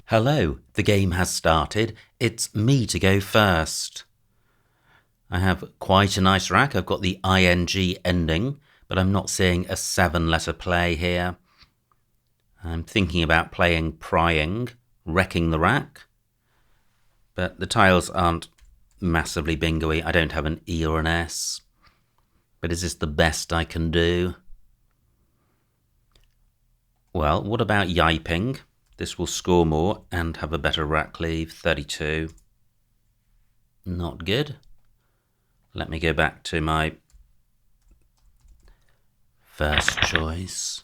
Hello, the game has started. It's me to go first. I have quite a nice rack. I've got the ing ending, but I'm not seeing a 7-letter play here. I'm thinking about playing prying, wrecking the rack, but the tiles aren't massively bingo-y. I don't have an E or an S, but is this the best I can do? Well, what about yiping? This will score more and have a better rack leave, 32. Not good. Let me go back to my first choice.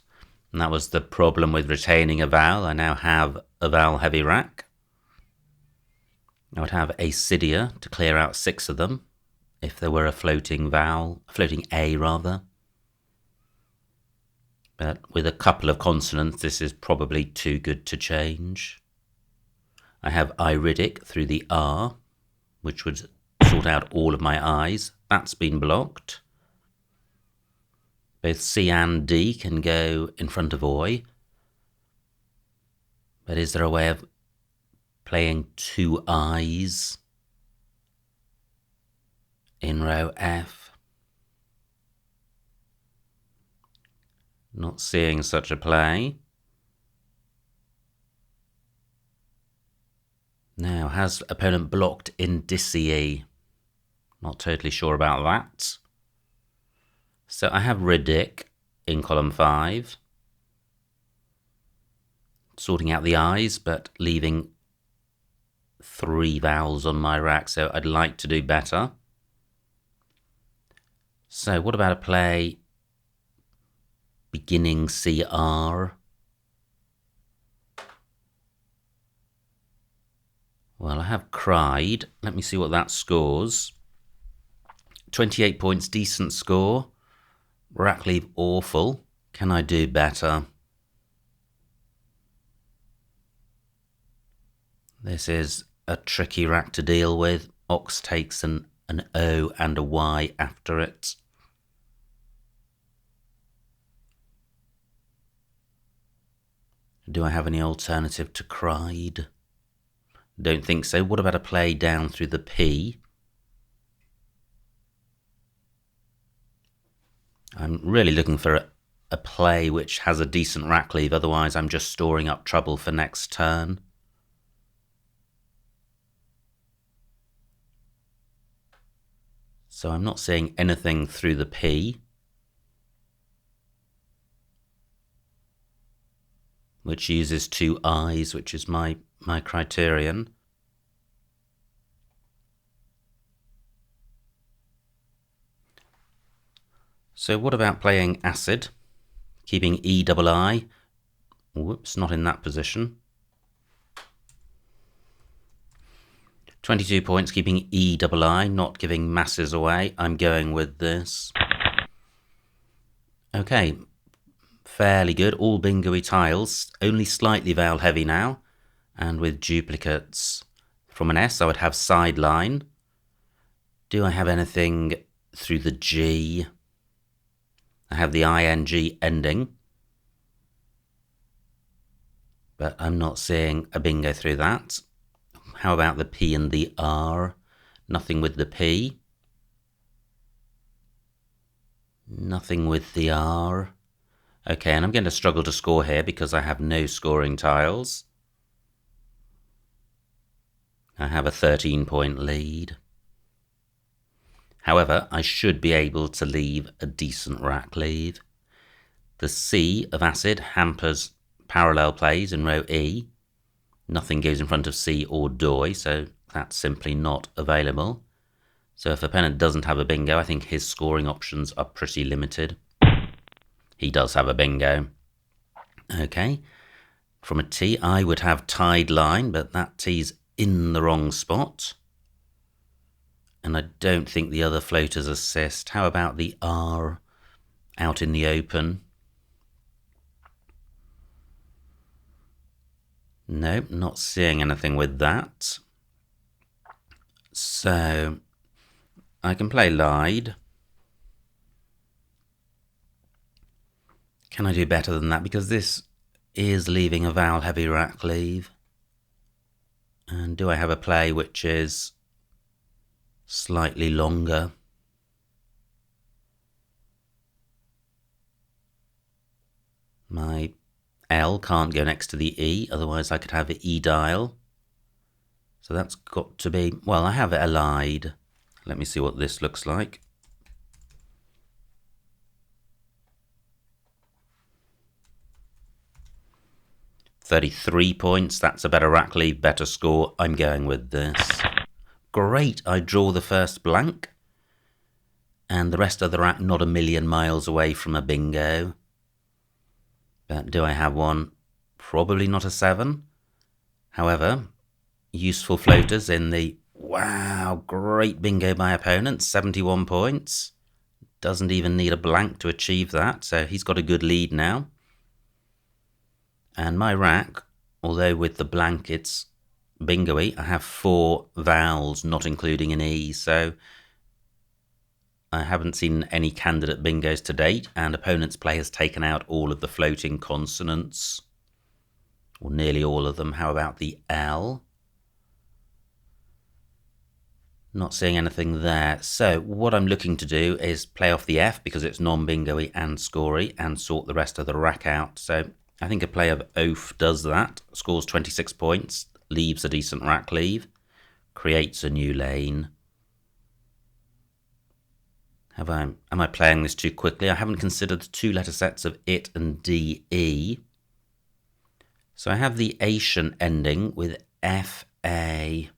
And that was the problem with retaining a vowel. I now have a vowel-heavy rack. I would have Acidia to clear out 6 of them if there were a floating vowel, floating A rather. But with a couple of consonants, this is probably too good to change. I have iridic through the R, which would sort out all of my I's. That's been blocked. Both C and D can go in front of OI. But is there a way of playing 2 I's in row F? Not seeing such a play. Now, has opponent blocked indice? Not totally sure about that. So I have ridic in column 5. Sorting out the I's, but leaving 3 vowels on my rack, so I'd like to do better. So what about a play beginning CR? Well, I have cried. Let me see what that scores. 28 points, decent score. Rack leave awful. Can I do better? This is a tricky rack to deal with. Ox takes an O and a Y after it. Do I have any alternative to cried? Don't think so. What about a play down through the P? I'm really looking for a play which has a decent rack leave, otherwise I'm just storing up trouble for next turn. So I'm not seeing anything through the P, which uses 2 I's, which is my criterion. So what about playing acid, keeping EII? Whoops, not in that position. 22 points, keeping EII, not giving masses away. I'm going with this. Okay, fairly good. All bingo-y tiles, only slightly vowel heavy now. And with duplicates from an S, I would have sideline. Do I have anything through the G? I have the ing ending. But I'm not seeing a bingo through that. How about the P and the R? Nothing with the P. Nothing with the R. Okay, and I'm going to struggle to score here because I have no scoring tiles. I have a 13-point lead. However, I should be able to leave a decent rack leave. The C of acid hampers parallel plays in row E. Nothing goes in front of C or DOI, so that's simply not available. So if opponent doesn't have a bingo, I think his scoring options are pretty limited. He does have a bingo. Okay. From a T, I would have tied line, but that T's in the wrong spot. And I don't think the other floaters assist. How about the R out in the open? Nope, not seeing anything with that. So I can play lied. Can I do better than that? Because this is leaving a vowel heavy rack leave. And do I have a play which is slightly longer? My L can't go next to the E, otherwise I could have an E dial. So that's got to be, well, I have it allied. Let me see what this looks like. £33, that's a better rack leave, better score. I'm going with this. Great, I draw the first blank. And the rest of the rack not a million miles away from a bingo. But do I have one? Probably not a 7. However, useful floaters in the, wow, great bingo by opponent, 71 points. Doesn't even need a blank to achieve that, so he's got a good lead now. And my rack, although with the blank it's bingo-y, I have 4 vowels, not including an E, so I haven't seen any candidate bingos to date, and opponent's play has taken out all of the floating consonants, or nearly all of them. How about the L? Not seeing anything there. So what I'm looking to do is play off the F because it's non-bingo-y and scory, and sort the rest of the rack out. So I think a play of Oaf does that, scores 26 points, leaves a decent rack leave, creates a new lane. Am I playing this too quickly? I haven't considered the 2-letter sets of IT and DE. So I have the Asian ending with FA. I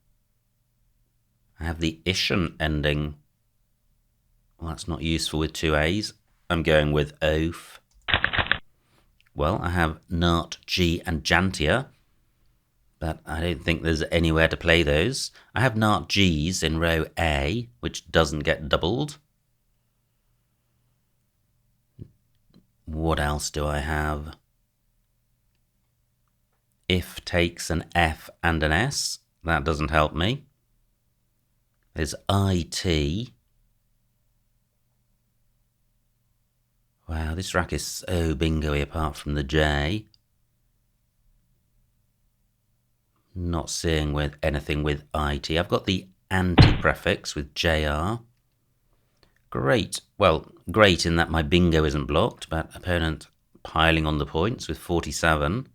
have the Ishan ending. Well, that's not useful with 2 A's. I'm going with Oaf. Well, I have Nart, G and Jantia, but I don't think there's anywhere to play those. I have Nart G's in row A, which doesn't get doubled. What else do I have? If takes an F and an S. That doesn't help me. There's IT. Wow, this rack is so bingo-y apart from the J. Not seeing with anything with IT. I've got the anti-prefix with JR. Great. Well, great in that my bingo isn't blocked, but opponent piling on the points with 47.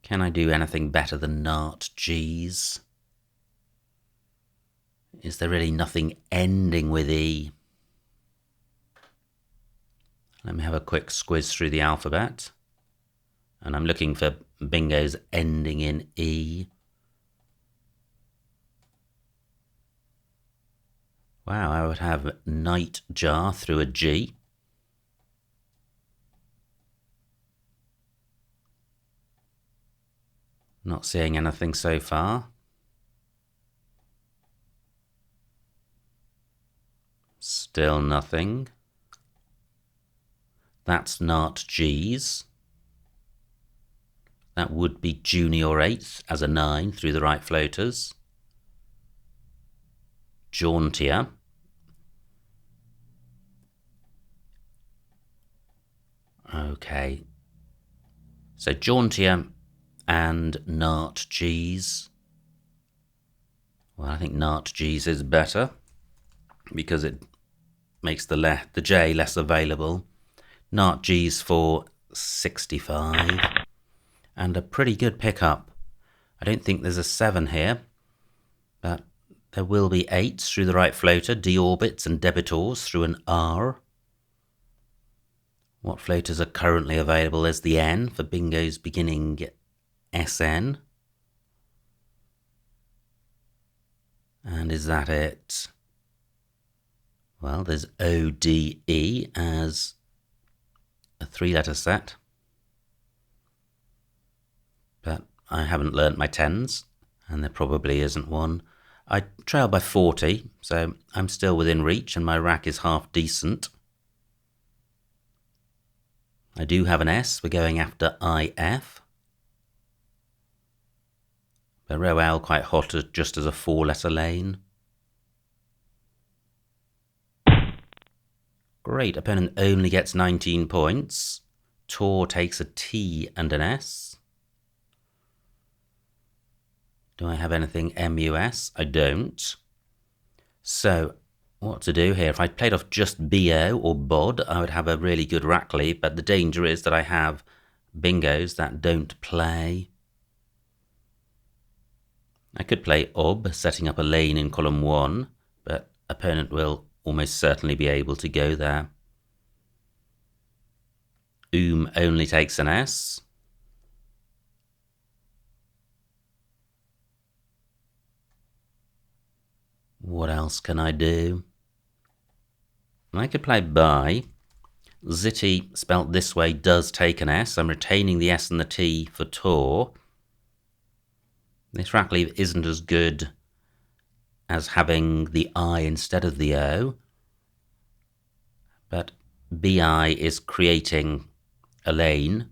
Can I do anything better than Nart G's? Is there really nothing ending with E? Let me have a quick squiz through the alphabet. And I'm looking for bingos ending in E. Wow, I would have nightjar through a G. Not seeing anything so far. Still nothing. That's Nart G's. That would be junior 8th as a 9 through the right floaters. Jauntier. Okay. So Jauntier and Nart G's. Well, I think Nart G's is better because it makes the J less available. Nart G's for 65. And a pretty good pickup. I don't think there's a 7 here, but there will be 8s through the right floater, deorbits and debitors through an R. What floaters are currently available? There's the N for bingos beginning SN. And is that it? Well, there's ODE as a 3-letter set. But I haven't learnt my 10s, and there probably isn't one. I trail by 40, so I'm still within reach, and my rack is half decent. I do have an S. We're going after IF. But row L quite hot just as a 4-letter lane. Great, opponent only gets 19 points. Tor takes a T and an S. Do I have anything MUS? I don't. So, what to do here? If I played off just BO or BOD, I would have a really good rack lead, but the danger is that I have bingos that don't play. I could play OB, setting up a lane in column 1, but opponent will almost certainly be able to go there. Only takes an S. What else can I do? I could play by. Zitty, spelt this way, does take an S. I'm retaining the S and the T for Tor. This rack leave isn't as good as having the I instead of the O. But BI is creating a lane,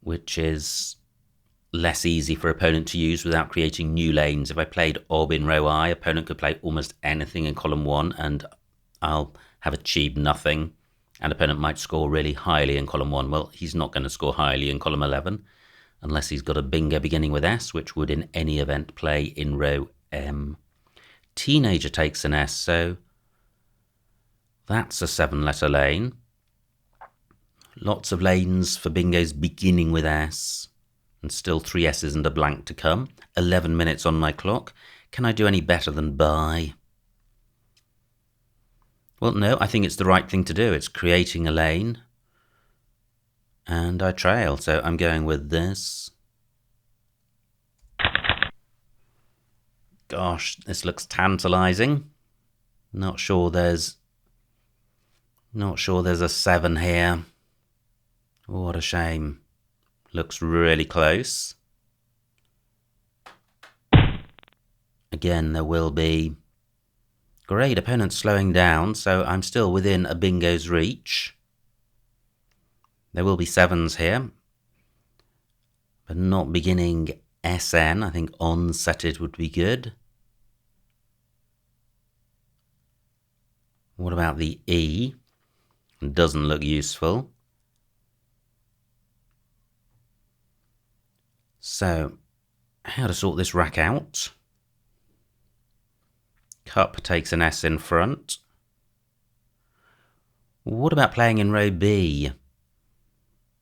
which is less easy for opponent to use without creating new lanes. If I played OB in row I, opponent could play almost anything in column 1 and I'll have achieved nothing, and opponent might score really highly in column 1. Well, he's not going to score highly in column 11 unless he's got a bingo beginning with S, which would in any event play in row M. Teenager takes an S, so that's a 7-letter lane. Lots of lanes for bingos beginning with S. And still 3 S's and a blank to come. 11 minutes on my clock. Can I do any better than buy? Well, no, I think it's the right thing to do. It's creating a lane. And I trail, so I'm going with this. Gosh, this looks tantalizing. Not sure there's a 7 here. What a shame. Looks really close. Again, there will be. Great, opponent slowing down, so I'm still within a bingo's reach. There will be 7s here, but not beginning SN. I think on-setted would be good. What about the E? Doesn't look useful. So, how to sort this rack out? Cup takes an S in front. What about playing in row B?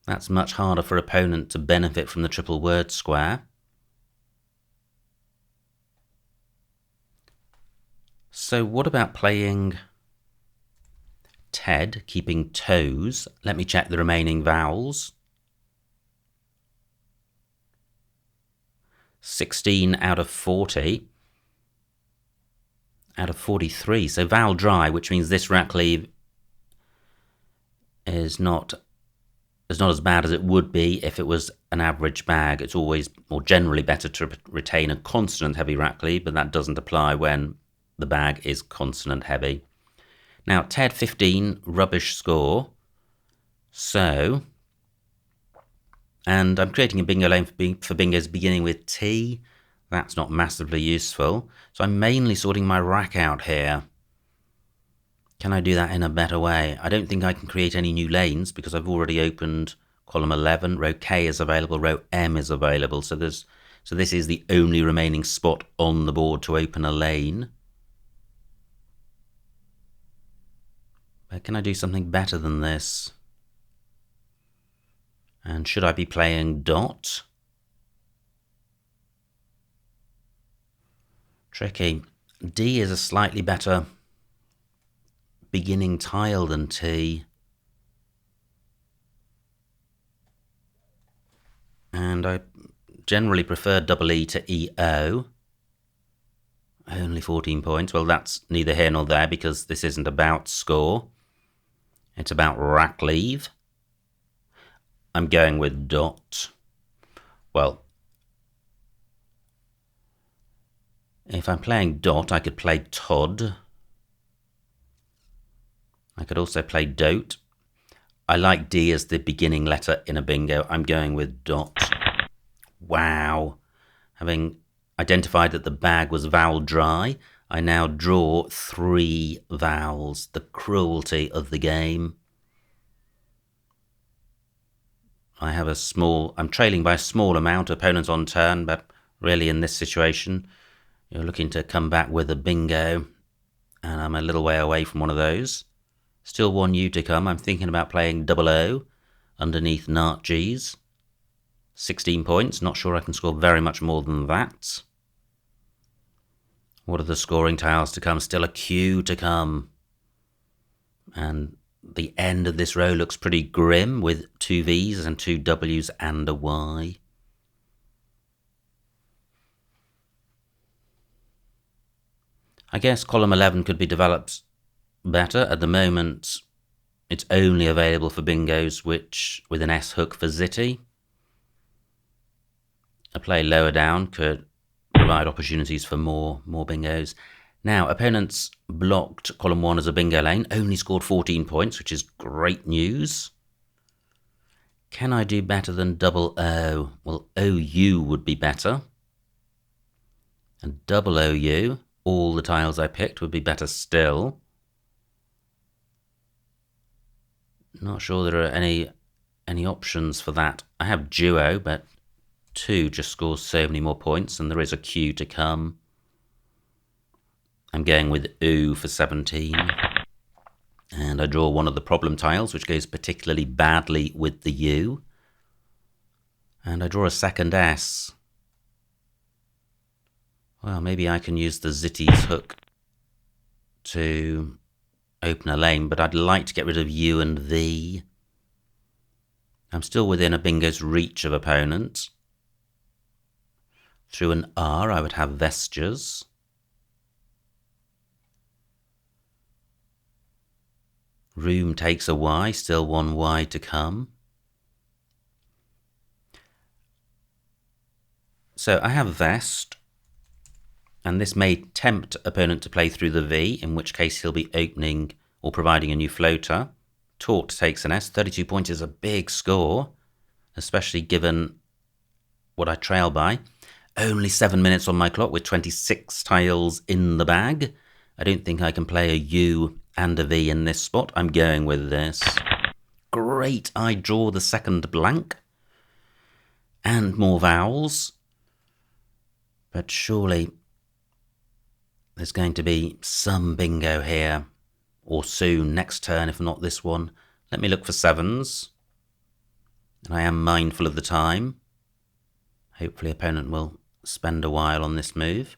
That's much harder for opponent to benefit from the triple word square. So what about playing Ted, keeping toes? Let me check the remaining vowels. 16 out of 40. Out of 43. So vowel dry, which means this rack leave is not as bad as it would be if it was an average bag. It's always or generally better to retain a consonant heavy rack leave, but that doesn't apply when the bag is consonant heavy. Now, Ted 15, rubbish score. So, and I'm creating a bingo lane for bingos beginning with T. That's not massively useful. So I'm mainly sorting my rack out here. Can I do that in a better way? I don't think I can create any new lanes because I've already opened column 11. Row K is available, row M is available. So this is the only remaining spot on the board to open a lane. But can I do something better than this? And should I be playing dot? Tricky. D is a slightly better beginning tile than T. And I generally prefer double E to EO. Only 14 points. Well, that's neither here nor there because this isn't about score. It's about rack leave. I'm going with dot. Well, if I'm playing dot, I could play Todd. I could also play dote. I like D as the beginning letter in a bingo. I'm going with dot. Wow. Having identified that the bag was vowel dry, I now draw 3 vowels. The cruelty of the game. I'm trailing by a small amount. Opponents on turn, but really, in this situation. You're looking to come back with a bingo, and I'm a little way away from one of those. Still one U to come. I'm thinking about playing double O underneath Narchies. 16 points. Not sure I can score very much more than that. What are the scoring tiles to come? Still a Q to come. And the end of this row looks pretty grim with 2 V's and 2 W's and a Y. I guess column 11 could be developed better. At the moment, it's only available for bingos with an S hook for Zitty. A play lower down could provide opportunities for more bingos. Now, opponents blocked column 1 as a bingo lane, only scored 14 points, which is great news. Can I do better than double O? Well, OU would be better. And double OU, all the tiles I picked, would be better still. Not sure there are any options for that. I have duo, but 2 just scores so many more points, and there is a Q to come. I'm going with OO for 17. And I draw one of the problem tiles, which goes particularly badly with the U. And I draw a second S. Well, maybe I can use the Zitty's hook to open a lane, but I'd like to get rid of U and V. I'm still within a bingo's reach of opponent. Through an R, I would have Vestures. Room takes a Y, still one Y to come. So I have Vest, and this may tempt opponent to play through the V, in which case he'll be opening or providing a new floater. Taut takes an S. 32 points is a big score, especially given what I trail by. Only 7 minutes on my clock with 26 tiles in the bag. I don't think I can play a U and a V in this spot. I'm going with this. Great, I draw the second blank. And more vowels. But surely there's going to be some bingo here. Or soon, next turn, if not this one. Let me look for 7s. And I am mindful of the time. Hopefully opponent will spend a while on this move.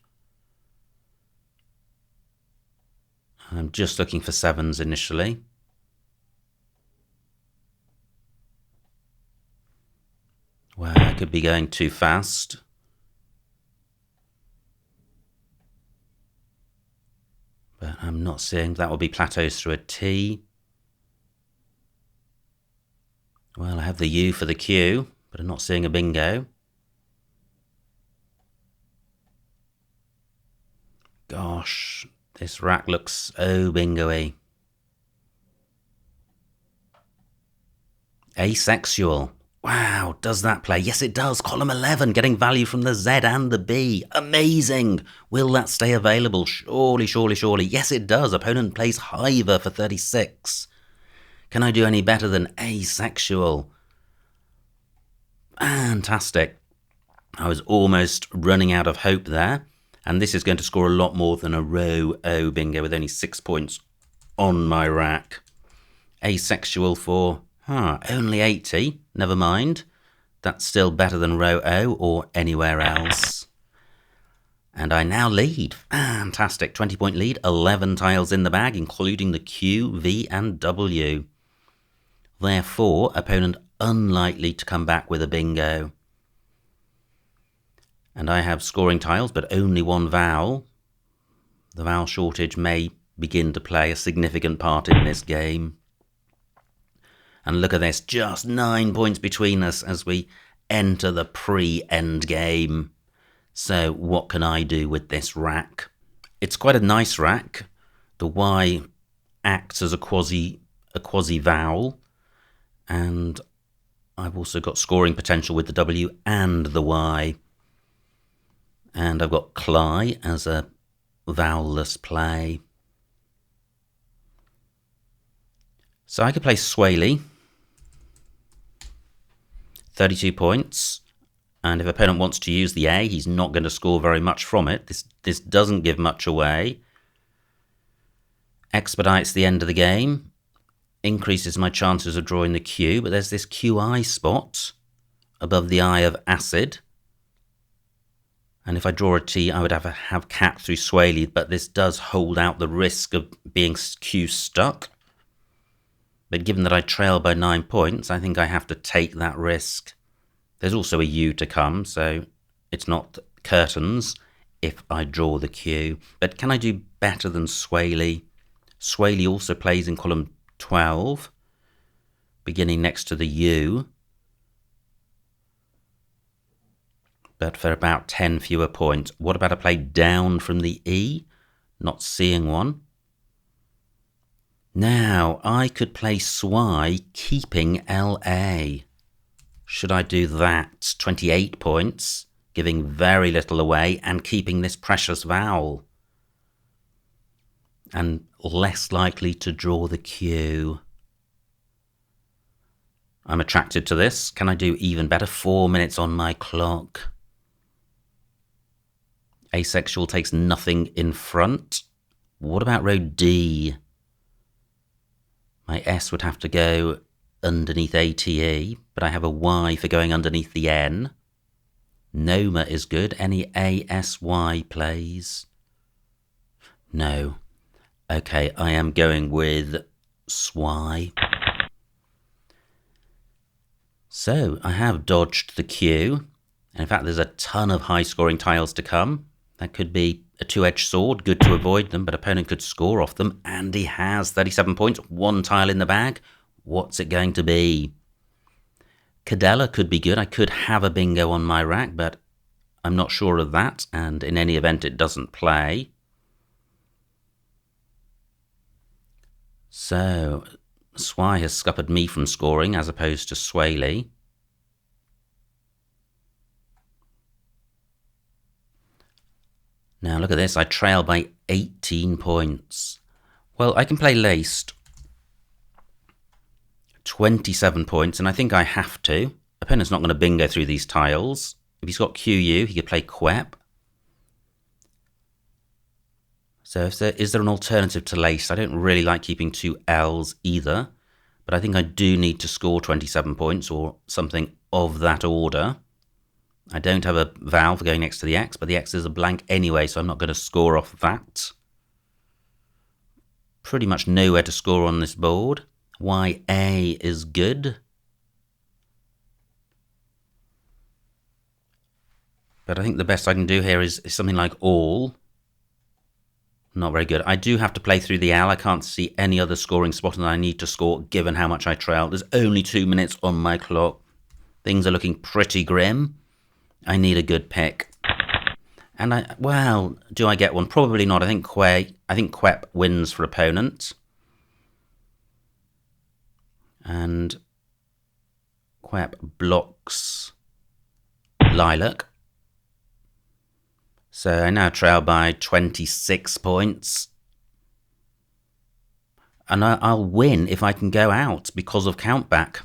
I'm just looking for 7s initially. Well, I could be going too fast. But I'm not seeing. That will be plateaus through a T. Well, I have the U for the Q, but I'm not seeing a bingo. Gosh, this rack looks so bingo-y. Asexual. Wow, does that play? Yes, it does. Column 11, getting value from the Z and the B. Amazing. Will that stay available? Surely, surely, surely. Yes, it does. Opponent plays Hiver for 36. Can I do any better than Asexual? Fantastic. I was almost running out of hope there. And this is going to score a lot more than a row O bingo with only 6 points on my rack. Asexual for only 80. Never mind. That's still better than row O or anywhere else. And I now lead. Fantastic. 20-point lead. 11 tiles in the bag, including the Q, V, and W. Therefore, opponent unlikely to come back with a bingo. And I have scoring tiles, but only one vowel. The vowel shortage may begin to play a significant part in this game. And look at this, just 9 points between us as we enter the pre-Endgame. So what can I do with this rack? It's quite a nice rack. The Y acts as a quasi vowel. And I've also got scoring potential with the W and the Y. And I've got Cly as a vowelless play. So I could play Swaley. 32 points. And if opponent wants to use the A, he's not going to score very much from it. This doesn't give much away. Expedites the end of the game. Increases my chances of drawing the Q, but there's this QI spot above the eye of acid. And if I draw a T, I would have cat through swaley, but this does hold out the risk of being Q stuck. But given that I trail by 9 points, I think I have to take that risk. There's also a U to come, so it's not curtains if I draw the Q. But can I do better than swaley? Swaley also plays in column 12, beginning next to the U, but for about 10 fewer points. What about a play down from the E? Not seeing one. Now, I could play Swy, keeping LA. Should I do that? 28 points, giving very little away and keeping this precious vowel. And less likely to draw the Q. I'm attracted to this. Can I do even better? 4 minutes on my clock. Asexual takes nothing in front. What about row D? My S would have to go underneath ATE, but I have a Y for going underneath the N. Noma is good. Any ASY plays? No. Okay, I am going with Swy. So, I have dodged the Q. And in fact, there's a ton of high-scoring tiles to come. That could be a two-edged sword, good to avoid them, but opponent could score off them. And he has 37 points, one tile in the bag. What's it going to be? Cadella could be good. I could have a bingo on my rack, but I'm not sure of that. And in any event, it doesn't play. So, Swy has scuppered me from scoring as opposed to Swaley. Now look at this, I trail by 18 points. Well, I can play laced. 27 points, and I think I have to. Opponent's not going to bingo through these tiles. If he's got QU, he could play Quep. So is there an alternative to laced? I don't really like keeping two L's either, but I think I do need to score 27 points or something of that order. I don't have a vowel for going next to the X, but the X is a blank anyway, so I'm not going to score off that. Pretty much nowhere to score on this board. YA is good. But I think the best I can do here is something like all. Not very good. I do have to play through the L. I can't see any other scoring spot, and I need to score given how much I trail. There's only 2 minutes on my clock. Things are looking pretty grim. I need a good pick. And well, do I get one? Probably not. I think Quep wins for opponent. And Quep blocks Lilac. So I now trail by 26 points. And I'll win if I can go out because of countback.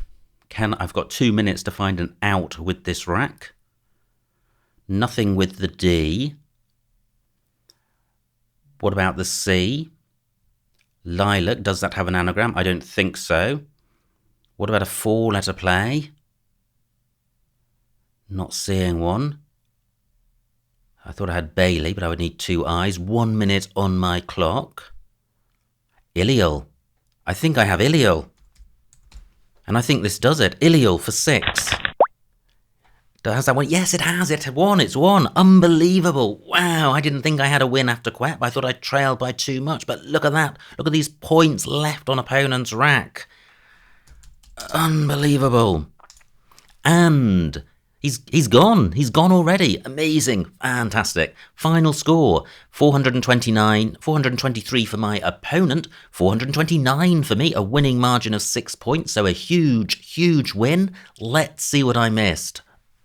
I've got 2 minutes to find an out with this rack. Nothing with the D. What about the C? Lilac, does that have an anagram? I don't think so. What about a 4-letter play? Not seeing one. I thought I had Bailey, but I would need 2 I's. 1 minute on my clock. Ilial. I think I have Ilial. And I think this does it. Ilial for 6. Has that one? Yes, it has. It's won. Unbelievable. Wow, I didn't think I had a win after Quep. I thought I trailed by too much. But look at that. Look at these points left on opponent's rack. Unbelievable. And he's gone. He's gone already. Amazing. Fantastic. Final score, 423 for my opponent, 429 for me. A winning margin of 6 points. So a huge, huge win. Let's see what I missed.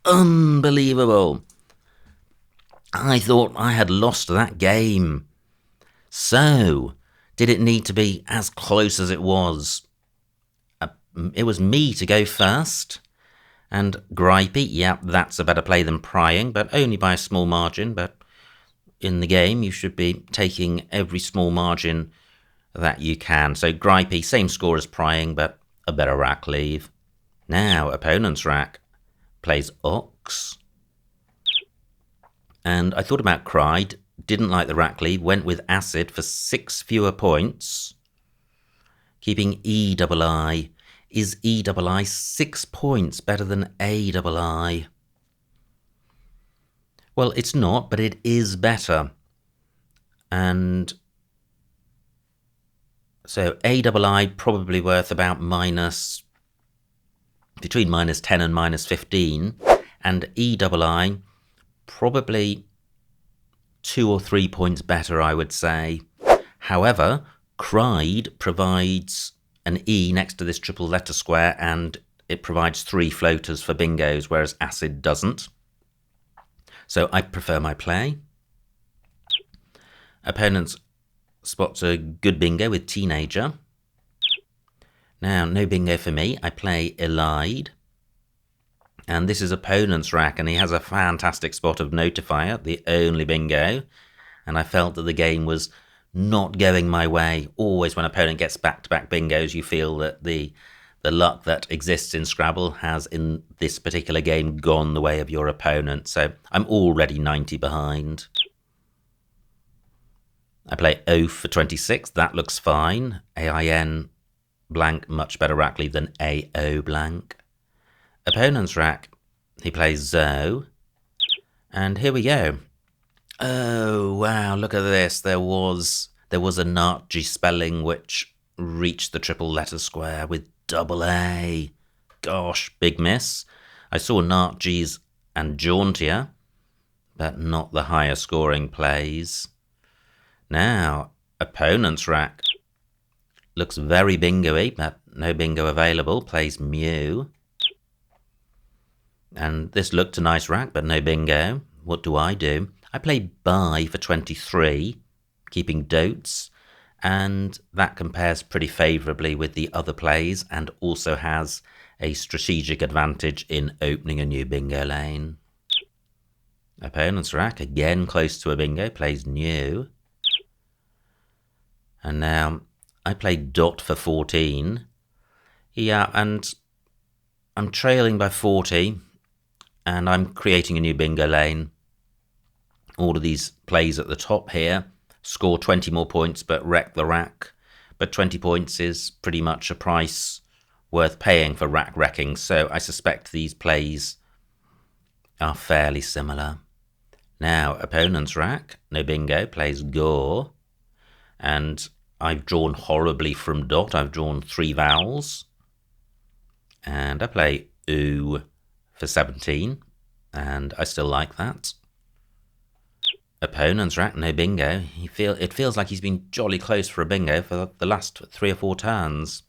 Unbelievable. I thought I had lost that game. So, did it need to be as close as it was? It was me to go first, And gripey, yeah, that's a better play than prying, but only by a small margin. But in the game, you should be taking every small margin that you can. So gripey, same score as prying, but a better rack leave. Now, opponent's rack plays ox. And I thought about cried, didn't like the rack leave, went with acid for 6 fewer points. Keeping EII. Is EII 6 points better than AII? Well, it's not, but it is better. And so AII probably worth about between -10 and -15, and EII probably 2 or 3 points better, I would say. However, cried provides an E next to this triple letter square, and it provides 3 floaters for bingos, whereas acid doesn't. So I prefer my play. Opponents spots a good bingo with teenager. Now, no bingo for me. I play elide. And this is opponent's rack, and he has a fantastic spot of notifier, the only bingo. And I felt that the game was not going my way. Always when opponent gets back-to-back bingos, you feel that the luck that exists in Scrabble has, in this particular game, gone the way of your opponent. So I'm already 90 behind. I play O for 26. That looks fine. AIN blank, much better rack leave than AO blank. Opponent's rack, he plays Zo. And here we go. Oh, wow, look at this. There was a Nachi spelling which reached the triple letter square with double A. Gosh, big miss. I saw Nachi's and Jauntier, but not the higher scoring plays. Now, opponent's rack looks very bingo-y, but no bingo available. Plays Mew. And this looked a nice rack, but no bingo. What do? I play Buy for 23, keeping Dotes, and that compares pretty favourably with the other plays and also has a strategic advantage in opening a new bingo lane. Opponent's rack, again close to a bingo, plays New. And now I play Dot for 14. Yeah, and I'm trailing by 40, and I'm creating a new bingo lane. All of these plays at the top here score 20 more points but wreck the rack. But 20 points is pretty much a price worth paying for rack wrecking, so I suspect these plays are fairly similar. Now, opponent's rack, no bingo, plays Gore. And I've drawn horribly from Dot. I've drawn 3 vowels. And I play Oo for 17, and I still like that. Opponent's rack, no bingo. It feels like he's been jolly close for a bingo for the last 3 or 4 turns.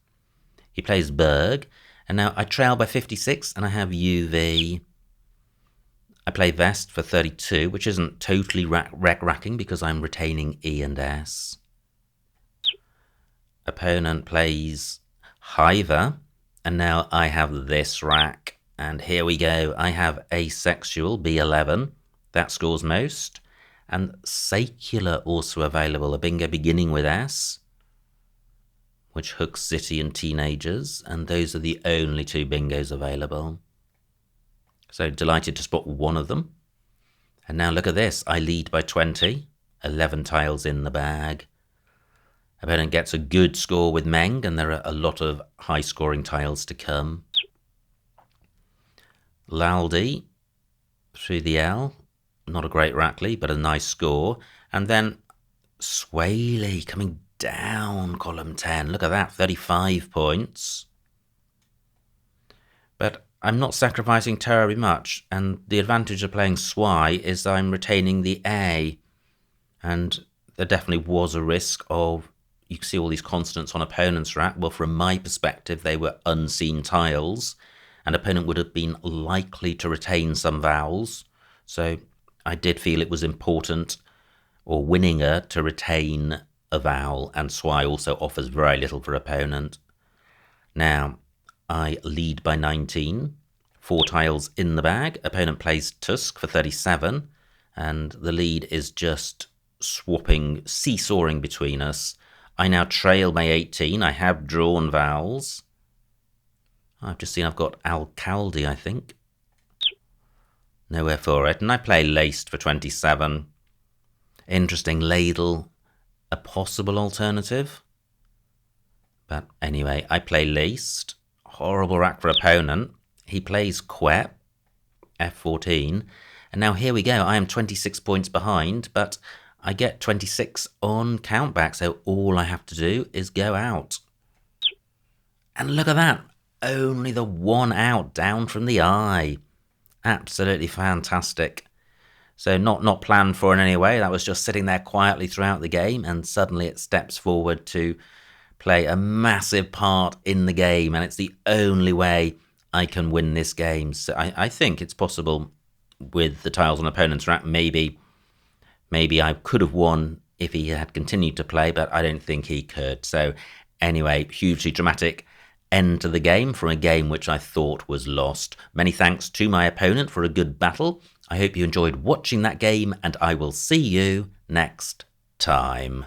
He plays Berg, and now I trail by 56, and I have UV. I play Vest for 32, which isn't totally racking because I'm retaining E and S. Opponent plays Hiver, and now I have this rack. And here we go. I have Asexual, B11. That scores most. And Secular also available, a bingo beginning with S, which hooks City and Teenagers. And those are the only 2 bingos available. So delighted to spot one of them. And now look at this. I lead by 20. 11 tiles in the bag. Opponent gets a good score with Meng, and there are a lot of high-scoring tiles to come. Laldi through the L. Not a great rackly, but a nice score. And then Swaley coming down column 10. Look at that, 35 points. But I'm not sacrificing terribly much, and the advantage of playing Swy is I'm retaining the A. And there definitely was a risk of, you can see all these constants on opponent's rack. Well, from my perspective, they were unseen tiles, and opponent would have been likely to retain some vowels. So I did feel it was important, or winninger, to retain a vowel, and Swy also offers very little for opponent. Now, I lead by 19, 4 tiles in the bag. Opponent plays Tusk for 37, and the lead is just swapping, seesawing between us. I now trail by 18. I have drawn vowels. I've just seen I've got Alcalde, I think. Nowhere for it. And I play Laced for 27. Interesting. Ladle, a possible alternative. But anyway, I play Laced. Horrible rack for opponent. He plays Quep, F14. And now here we go. I am 26 points behind, but I get 26 on countback. So all I have to do is go out. And look at that. Only the one out, down from the eye. Absolutely fantastic. So not planned for in any way. That was just sitting there quietly throughout the game, and suddenly it steps forward to play a massive part in the game, and it's the only way I can win this game. So I think it's possible with the tiles on opponent's rack. Maybe I could have won if he had continued to play, but I don't think he could. So anyway, hugely dramatic end to the game from a game which I thought was lost. Many thanks to my opponent for a good battle. I hope you enjoyed watching that game, and I will see you next time.